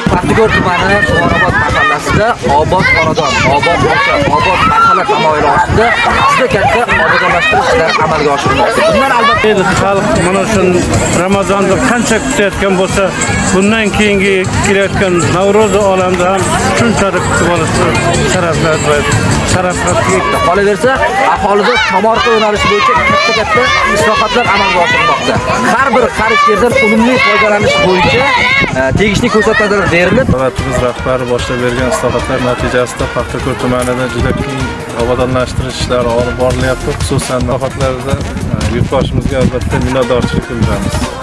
Paxtakor tumani Qo'robod mahallasida Obod xonadon, Obod bog'cha, Obod mahalla tamoyili ostida juda katta obodonlashtirish ishlari amalga oshirilmoqda. Bundan albatta xalq mana shu Ramazonni qancha kutayotgan bo'lsa, bundan keyingi kelayotgan Navro'z olamida ham shunchalik kutib olishi sharafga yetdi. Qolaversa, aholida tomorqa yo'nalishi bo'yicha katta islohotlar amalga oshirilmoqda. Har bir qarish yerdan unumli foydalanish bo'yicha tegishli ko'rsatmalar berilib, davlatimiz rahbari boshlab bergan islohotlar natijasida Paxtakor tumanida juda keng obodonlashtirish ishlari olib borilyapti. Xususan, islohotlarda yurtboshimizga albatta minnatdorchilik bildiramiz.